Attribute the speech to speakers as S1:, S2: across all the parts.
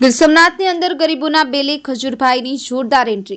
S1: ગીર સોમનાથની અંદર ગરીબોના બેલે ખજૂરભાઈની જોરદાર એન્ટ્રી।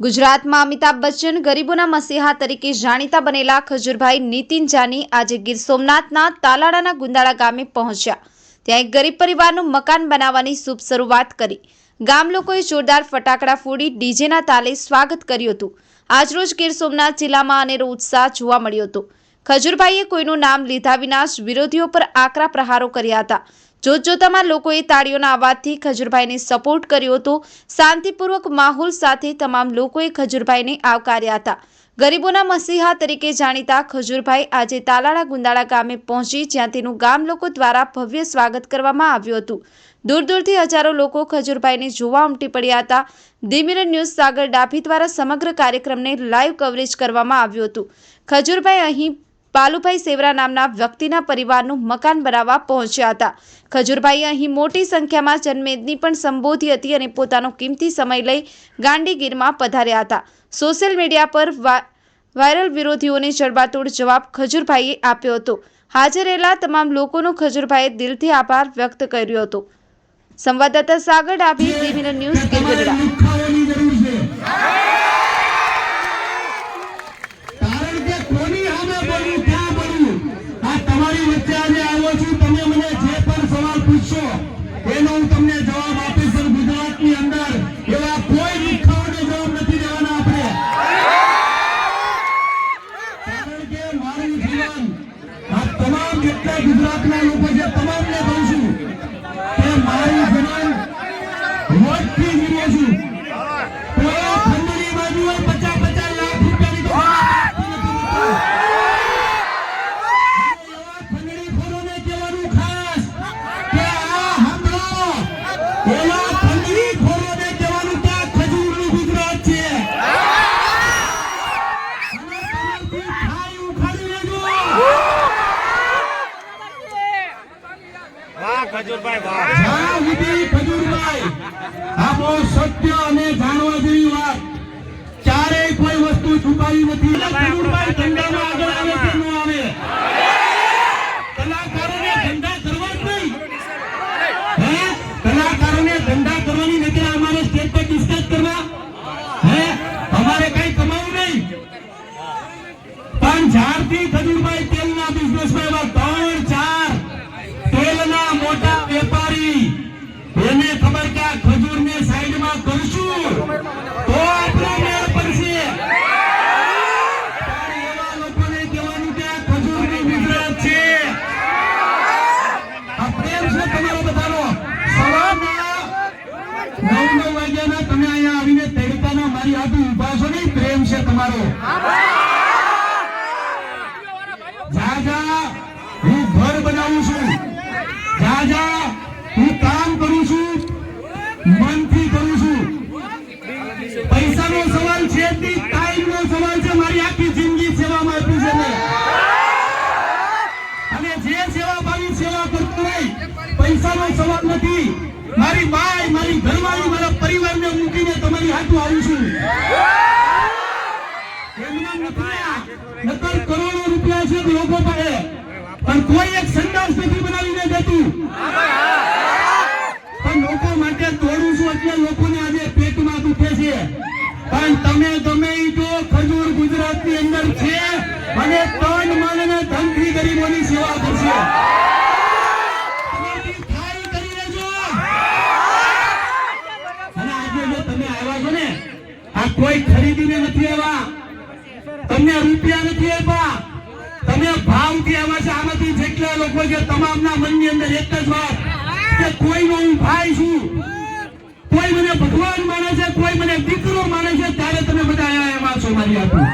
S1: ગુજરાતમાં અમિતાભ બચ્ચન ગરીબોના મસીહા તરીકે જાણીતા બનેલા ખજૂરભાઈ નીતિન જાની આજે ગીર સોમનાથના તાલાળાના ગુંદાળા ગામે પહોંચ્યા। ત્યાં એક ગરીબ પરિવારનું મકાન બનાવવાની શુભ શરૂઆત કરી। ગામ લોકોએ જોરદાર ફટાકડા ફોડી ડીજેના તાલે સ્વાગત કર્યું હતું। આજરોજ ગીર સોમનાથ જિલ્લામાં અનેરો ઉત્સાહ જોવા મળ્યો હતો। ખજૂરભાઈએ કોઈનું નામ લીધા વિના જ વિરોધીઓ પર આકરા પ્રહારો કર્યા હતા। જોતજોતામાં લોકોએ તાળીઓના અવાજથી ખજૂરભાઈને સપોર્ટ કર્યો હતો। શાંતિપૂર્વક માહોલ સાથે તમામ લોકોએ ખજૂરભાઈને આવકાર્યા હતા। ગરીબોના મસીહા તરીકે જાણીતા ખજૂરભાઈ આજે તાલાળા ગુંદાળા ગામે પહોંચી, જ્યાં તેનું ગામ લોકો દ્વારા ભવ્ય સ્વાગત કરવામાં આવ્યું હતું। દૂર દૂરથી હજારો લોકો ખજૂરભાઈને જોવા ઉમટી પડ્યા હતા। ધી મિરર ન્યૂઝ સાગર ડાભી દ્વારા સમગ્ર કાર્યક્રમને લાઈવ કવરેજ કરવામાં આવ્યું હતું। ખજૂરભાઈ અહીં પાલુભાઈ સેવરા નામના વ્યક્તિના પરિવારનું મકાન બનાવવા પહોંચ્યા હતા। ખજૂરભાઈએ અહીં મોટી સંખ્યામાં જનમેદની પણ સંબોધી હતી અને પોતાનો કિંમતી સમય લઈ ગાંધીગીરમાં પધાર્યા હતા। સોશિયલ મીડિયા પર વાયરલ વિરોધીઓને જડબાતોડ જવાબ ખજૂરભાઈએ આપ્યો હતો। હાજર રહેલા તમામ લોકોનો ખજૂરભાઈએ દિલથી આભાર વ્યક્ત કર્યો હતો। સંવાદદાતા Sagar Dabhi, the Mirror News, Girgadhada.
S2: ગુજરાતના લોકો છે તમામને કહું છું કે મારી જમીન વોટથી જીવો છું। કોઈ ખંડની બાજુ 50-50 લાખ રૂપિયાની તો ખંડણી ખોરોને કહેવાનું ખાસ કે આ સાંભળો, એવા ખંડણી ખોરોને કહેવાનું કે આ ખજૂરનું ગુજરાત છે।
S3: ખજૂરભાઈ વાહ,
S2: જ્યાં સુધી ખજૂરભાઈ આ બહુ સત્ય અને જાણવા જેવી વાત, ક્યારેય કોઈ વસ્તુ છુપાવી નથી। ખજૂરભાઈ ધંધામાં આગળ આવે કે ન આવે? કલાકારોને ધંધા કરવા જ નહીં, કલાકારોને ધંધા કરવાની નથી, અમારે સ્ટેજ પર ડિસ્કસ કરવા, અમારે કઈ કમાવું નહીં। પણ જ્યારથી ખજૂરભાઈ તેલના બિઝનેસમાં એવા 3-4 તેલના મોટા વેપારી એને ખબર કે આ ખજૂરને સાઈડમાં કરશું તો આપણો મેળ પડશે। એવા લોકોને કહેવાનું કે આ ખજૂરનું ગુજરાત છે। આ પ્રેમ છે તમારો બધાનો। સવારના 9 વાગ્યાના તમે અહીંયા આવીને તડકાના મારી હાથે ઉભા છો ને, પ્રેમ છે તમારો। જા હું ઘર બનાવું છું, જા હું કામ કરું છું, મનથી કરું છું। પૈસાનો સવાલ છે જ નહીં, ટાઈમનો સવાલ છે। મારી આખી જિંદગી સેવામાં આપી છે મેં, અને જે સેવા ભાવી સેવા કરતો નહીં, પૈસાનો સવાલ નથી। મારી માય, મારી ઘરવાળી, મારા પરિવારને મૂકીને તમારી હાથું આવું છું। એમના નકર કરોડો રૂપિયા છે લોકો પાસે, પણ કોઈ એક સંદાસ નથી બનાવીને દેતું। પણ લોકો માટે દોડું છું એટલે લોકોને આજે પેટમાં દુખે છે। પણ તમે ગમે તો ખજૂર ગુજરાતની અંદર છે અને તન મન અને ધનથી ગરીબોની સેવા કરશે। કરી લેજો। અને આજે જો તમે આવ્યા છો ને, આ કોઈ ખરીદીને નથી આવ્યા, તમને રૂપિયા નથી આપ્યા, તમે ભાવથી આવ્યા છે। આમાંથી જેટલા લોકો છે તમામના મનની અંદર એક જ વાત કે કોઈનો હું ભાઈ છું, કોઈ મને ભગવાન માને છે, કોઈ મને દીકરો માને છે, ત્યારે તમે બધા આવ્યા એમાં છો મારી હાથું।